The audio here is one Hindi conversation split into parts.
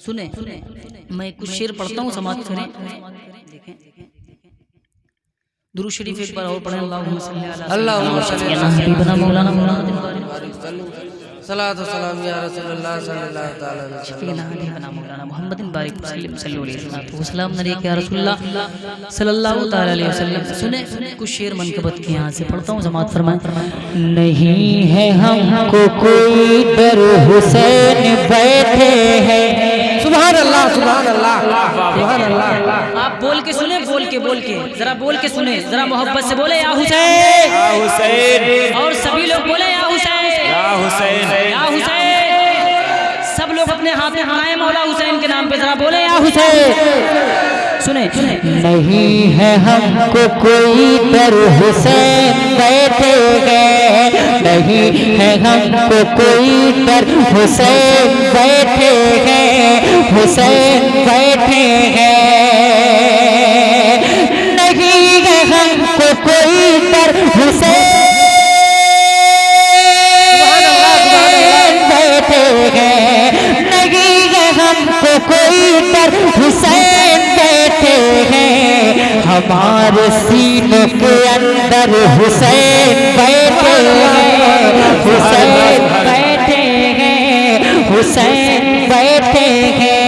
सुने मैं कुछ शेर पढ़ता हूँ, समाप्त करें। देखें दुरूद शरीफ एक बार और पढ़ें। अल्लाहुम्मा सल्ली अला हबीबना मौलाना सलात व सलाम या रसूलुल्लाह सल्लल्लाहु तआला अलैहि शफीना हबीबना मौलाना मुहम्मदिन बारिक सल्लल्लाहु अलैहि वसल्लम नबी या रसूलुल्लाह सल्लल्लाहु तआला अलैहि वसल्लम। सुने कुछ शेर मनकबत के यहाँ से पढ़ता हूँ, समाअत फरमाएं। नहीं है हमको कोई डर, हुसैन बैठे हैं। सुभान अल्लाह सुभान अल्लाह सुभान अल्लाह। आप बोल के सुने, बोल के जरा बोल के सुने, जरा मोहब्बत से बोले या हुसैन, या हुसैन, और सभी लोग बोले या हुसैन, या हुसैन, या हुसैन। सब लोग अपने हाथ में बनाए मौला हुसैन के नाम पे, जरा बोले या हुसैन। सुने नहीं है हमको कोई डर, हुसैन बैठे हैं। नहीं है हमको कोई डर, हुसैन बैठे हैं, हुसैन बैठे हैं। नहीं है हमको कोई डर, हुसैन बैठे हैं। नहीं है हमको कोई डर, हुसैन बैठे हैं। हमारे सीनों के अंदर हुसैन बैठे हैं, हुसैन बैठे हैं, हुसैन बैठे हैं।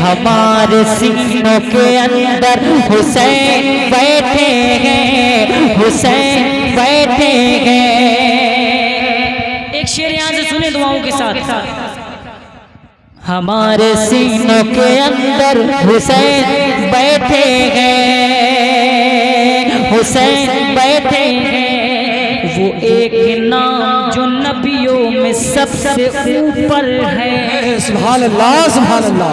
हमारे सीनों के अंदर हुसैन बैठे हैं, हुसैन बैठे हैं। एक शेर यहाँ से सुने दुआओं के साथ। हमारे सीनों के अंदर हुसैन बैठे हैं, हुसैन बैठे हैं। वो एक नाम जो नबियों में सबसे ऊपर है। सुभान अल्लाह सुभान अल्लाह।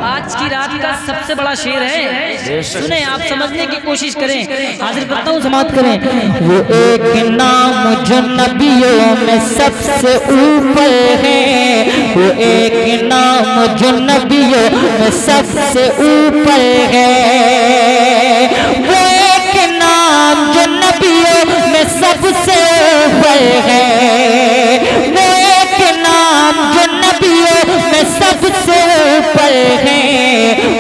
आज की रात का सबसे बड़ा शेर है, सुने आप समझने की कोशिश करें, हाजिर करता हूँ, समाप्त करें। वो एक नाम जो नबियों में सबसे ऊपर है, वो एक नाम जो नबियों में सबसे ऊपर है। वो एक नाम जो नबियों में सबसे ऊपर है। वो एक नाम जो नबियों में सबसे ऊपर है।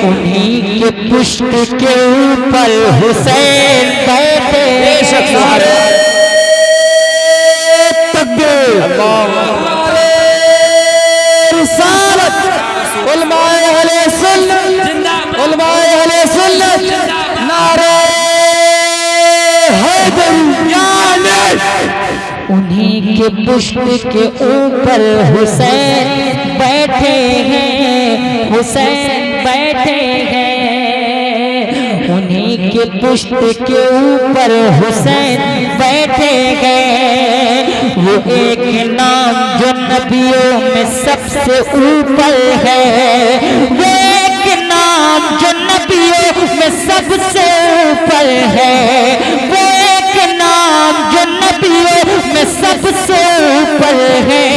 उन्हीं के पुष्प के ऊपर हुसैन बैठे हैं। तकबीर रिसालत उलमाए अहले सुन्नत, उलमाए अहले सुन्नत नारे हैदर। उन्हीं के पुष्प के ऊपर हुसैन बैठे हैं, हुसैन बैठे हैं। उन्हीं के पुष्प के ऊपर हुसैन बैठे हैं। वो एक नाम जो नबियों में सबसे ऊपर है। वो एक नाम जो नबियों में सबसे ऊपर है। वो एक नाम जो नबियों में सबसे ऊपर है।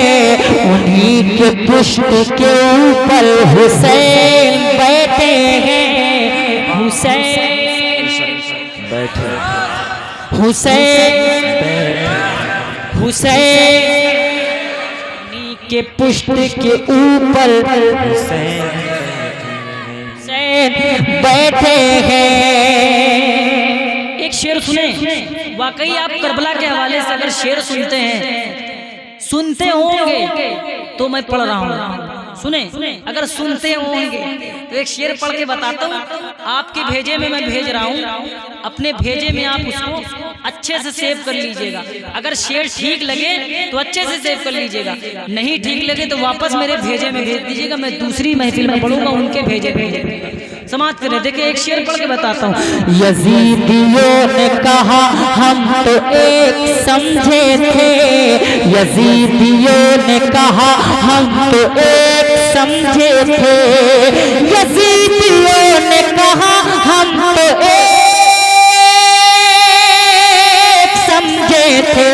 उन्हीं के पुष्प के ऊपर हुसैन बैठे हैं, हुसैन बैठे, हुसैन हुसैन। उन्हीं के पुष्प के ऊपर हुसैन बैठे हैं। एक शेर सुने, वाकई आप करबला के हवाले से अगर शेर सुनते हैं, सुनते होंगे तो मैं पढ़ रहा हूँ। सुने अगर सुनते होंगे तो एक शेर पढ़ के बताता हूँ। आपके भेजे में मैं भेज रहा हूँ, अपने भेजे में आप उसको अच्छे से सेव कर लीजिएगा। अगर शेर ठीक लगे तो अच्छे से सेव कर लीजिएगा, नहीं ठीक लगे तो वापस मेरे भेजे में भेज दीजिएगा। मैं दूसरी महफिल में पढ़ूंगा, उनके भेजे समाप्त करें। देखिए एक शेर पढ़ के बताता हूँ। यजीदियों ने कहा हम तो एक समझे थे, यजीदियों ने कहा हम तो एक समझे थे। यजीदियों ने कहा हम तो एक समझे थे।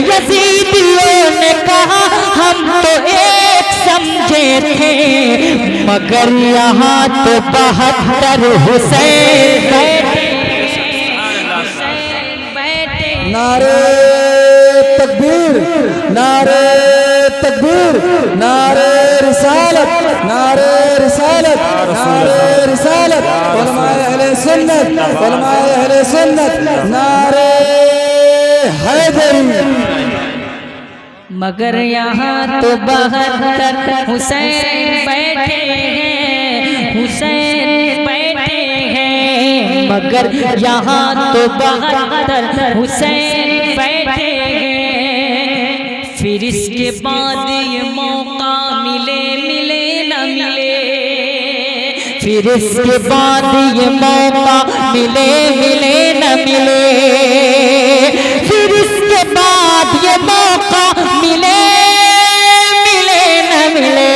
यजीदियों ने कहा हम तो एक समझे थे। मगर यहाँ तो 72 हुसैन बैठे। नारे तकबीर, नारे तकबीर, नारे रिसालत, नारे रिसालत, नारे रिसालत, उलमाए अहले सुन्नत, उलमाए अहले सुन्नत, नारे हैदरी। मगर यहाँ तो 72 हुसैन बैठे हैं, हुसैन बैठे हैं, मगर यहाँ तो 72 हुसैन बैठे हैं। फिर इसके बाद ये मौका मिले मिले न मिले, फिर इसके बाद ये मौका मिले मिले न मिले, फिर इसके बाद ये मौका मिले मिले न मिले,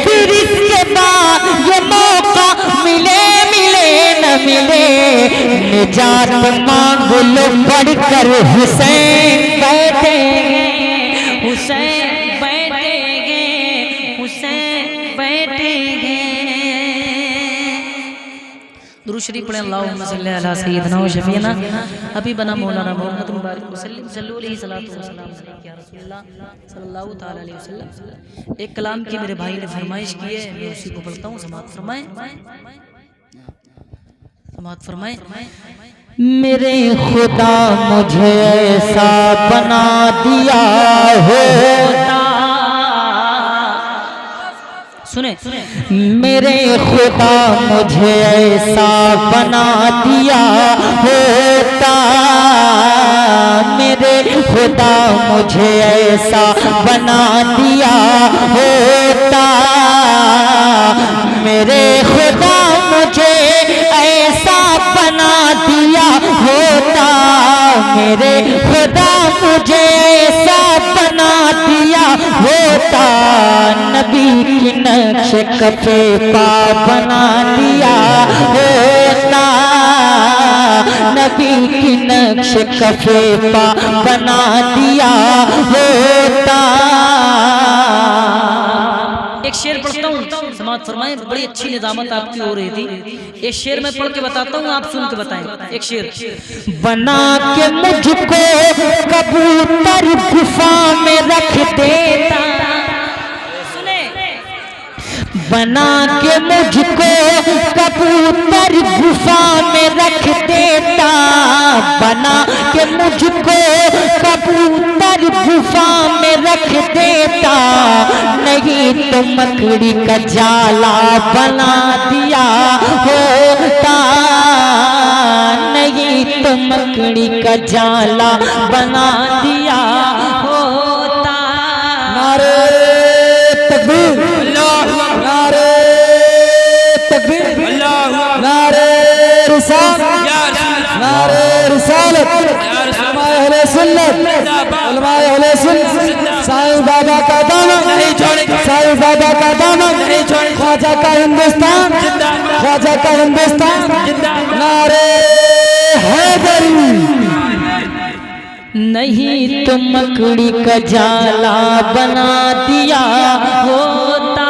फिर इसके बाद ये मौका मिले मिले न मिले। निजात मांग लो बढ़कर हुसैन बैठे हैं, हुसैन बैठे हैं, हुसैन बैठे हैं। दुरूद शरीफ पढ़ें, अल्लाहुम्मा सल्ली अला सय्यिदिना व शफीना हबीबना मौलाना मुहम्मद मुबारक वसल्लम सल्लल्लाहु अलैहि वसल्लम या रसूलुल्लाह सल्लल्लाहु तआला अलैहि वसल्लम। एक कलाम की मेरे भाई ने फरमाइश की है, मैं उसी को पढ़ता हूँ, समाअत फरमाएं, समाअत फरमाएं। मेरे खुदा मुझे ऐसा बना दिया होता, सुने, मेरे खुदा मुझे ऐसा बना दिया होता, मेरे खुदा मुझे ऐसा बना दिया होता, मेरे खुदा मुझे ऐसा बना दिया होता, मेरे खुदा मुझे ऐसा बना दिया होता, नबी की नक्श कफे पा बना दिया होता, नबी की नक्श कफे पा बना दिया होता। एक शेर पढ़ता हूँ, समाअत फरमाएं, बड़ी अच्छी निजामत आपकी हो रही थी। एक शेर मैं पढ़ के बताता हूँ, आप सुन के बताएं। एक शेर, बना के मुझको कबूतर गुफा में रख देता, सुने, बना के मुझको कबूतर गुफा में रख देता, बना के मुझको कबूतर गुफा में रख देता, नहीं तो मकड़ी का जाला बना दिया होता, नहीं तो मकड़ी का जाला बना दिया होता। नारे तकबीर, नारे तकबीर, नारे रिसालत, नारे रिसालत, उलमाए अहले सुन्नत, उलमाए अहले सुन्नत, साईं बाबा का दामन नहीं छोड़ेंगे, साईं बाबा का दामन नहीं छोड़ेंगे, ख्वाजा का हिंदुस्तान, ख्वाजा का हिंदुस्तान, नारे हैदरी। नहीं तो मकड़ी का जाला बना दिया होता,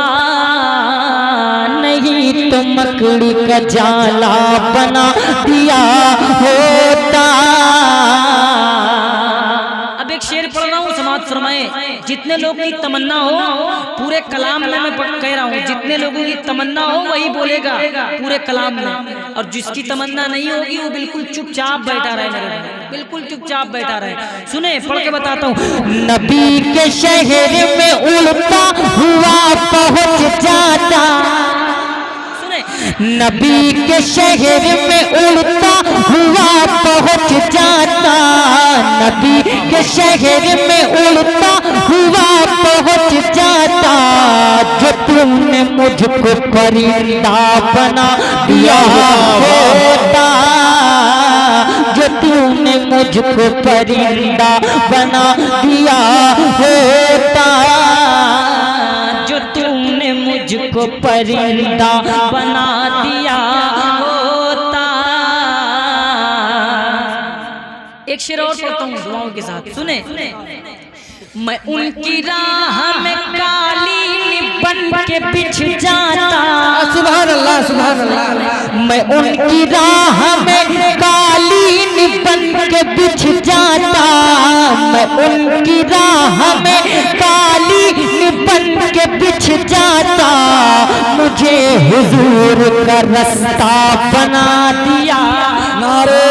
नहीं तो मकड़ी का जाला बना दिया होता। अब एक शेर पढ़ रहा हूँ, समाअत फरमाएं। जितने लोगों की तमन्ना हो, पूरे कलाम में मैं कह रहा हूँ, जितने लोगों की तमन्ना हो वही बोलेगा पूरे कलाम में, और जिसकी तमन्ना नहीं होगी वो बिल्कुल चुपचाप बैठा रहे, मेरे भाई, बिल्कुल चुपचाप बैठा रहे। सुने, पढ़ के बताता हूँ। नबी के शहर में उड़ता हुआ पहुँच जाता, नबी के शहर में उड़ता हुआ पहुँच जाता, नबी के शहर में उड़ता हुआ पहुँच जाता, जो तुमने मुझको परिंदा बना दिया होता, जो तूने मुझको परिंदा बना दिया होता, जो तूने मुझको परिंदा बना दिया होता। एक शेर और पढ़ता हूँ दुआओं के साथ, सुने। मैं उनकी राह में कालीन बन के बिछ जाता, सुभान अल्लाह, सुभान अल्लाह, मैं उनकी राह में कालीन बन के बिछ जाता, मैं उनकी राह में काली बन के बिछ जाता, मुझे हुजूर का रास्ता बना दिया। नारे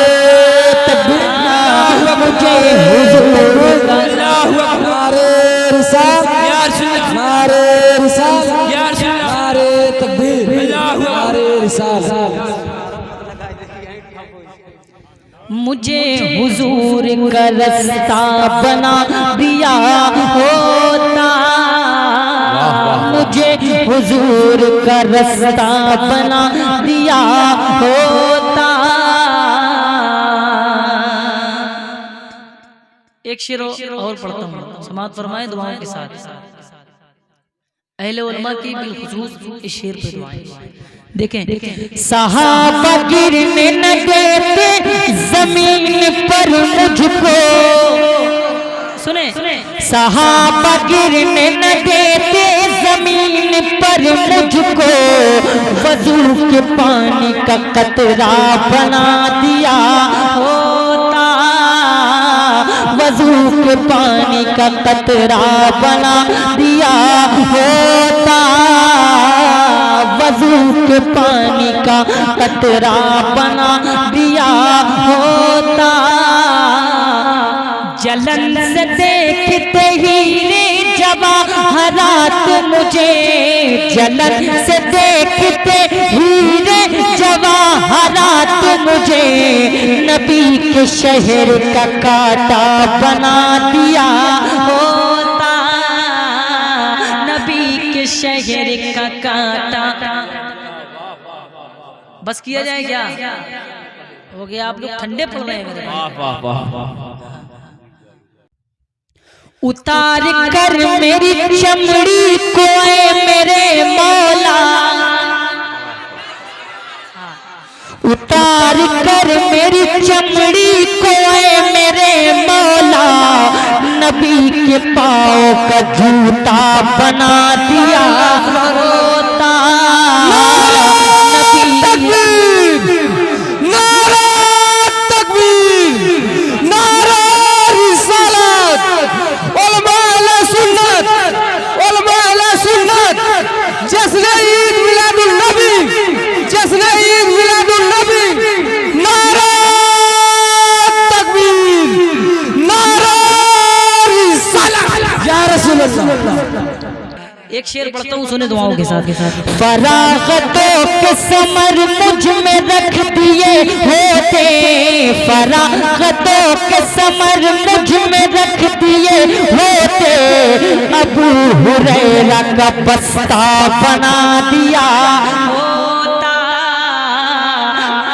तकबीर, मुझे हुजूर का नारे रिसालत, नारे रिसालत, नारे तकबीर, नारे रिसालत। मुझे हुजूर का रास्ता बना दिया होता, मुझे हुजूर का रास्ता बना दिया होता। एक शेर और पढ़ता हूँ, समाअत फरमाएं दुआओं के साथ। अहले उलमा की बिलखुसूस इस शेर पे दुआएं। देखें, सहाबा गिरने न देते जमीन पर मुझको, सुने, सहाबा गिरने न देते जमीन पर मुझको, वजू के पानी का कतरा बना दिया होता, वजू के पानी का कतरा बना दिया होता, वजू के पानी का कतरा बना दिया होता। जलन से देखते ही रे जवाहरात मुझे, जलन से देखते ही रे जवाहरात मुझे, नबी के शहर का कांटा बना दिया होता, नबी के शहर का कांटा। बस किया जाए क्या? हो गया, आप लोग ठंडे पड़ रहे हैं मेरे भाई। वाह वाह वाह। उतार कर मेरी चमड़ी को ऐ मेरे मौला, उतार कर मेरी चमड़ी को ऐ मेरे मौला, नबी के पाँव का जूता बना दिया होता, एक शेर पढ़ता हूँ, सुने दुआओं के साथ। फरागतों के समर मुझ में रख दिए होते, फरागतों के समर मुझ में रख दिए होते, अबू हुरैरा का बस्ता बना दिया होता,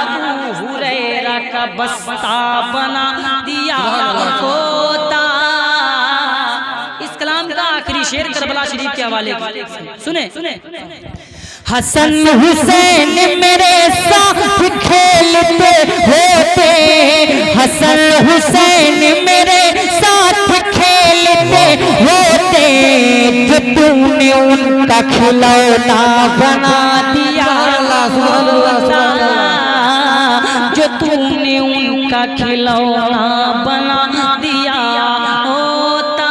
अबू हुरैरा का बस्ता बना दिया होता। इस कलाम का आखिरी शेर करबला शरीफ के हवाले सुने, हसन हुसैन मेरे साथ खेलते होते, हसन हुसैन मेरे साथ खेलते होते, जो तूने उनका खिलौना बना दिया होता, जो तूने उनका खिलौना बना दिया होता,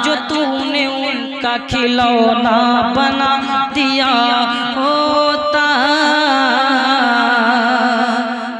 जो तूने उनका खिलौना बना दिया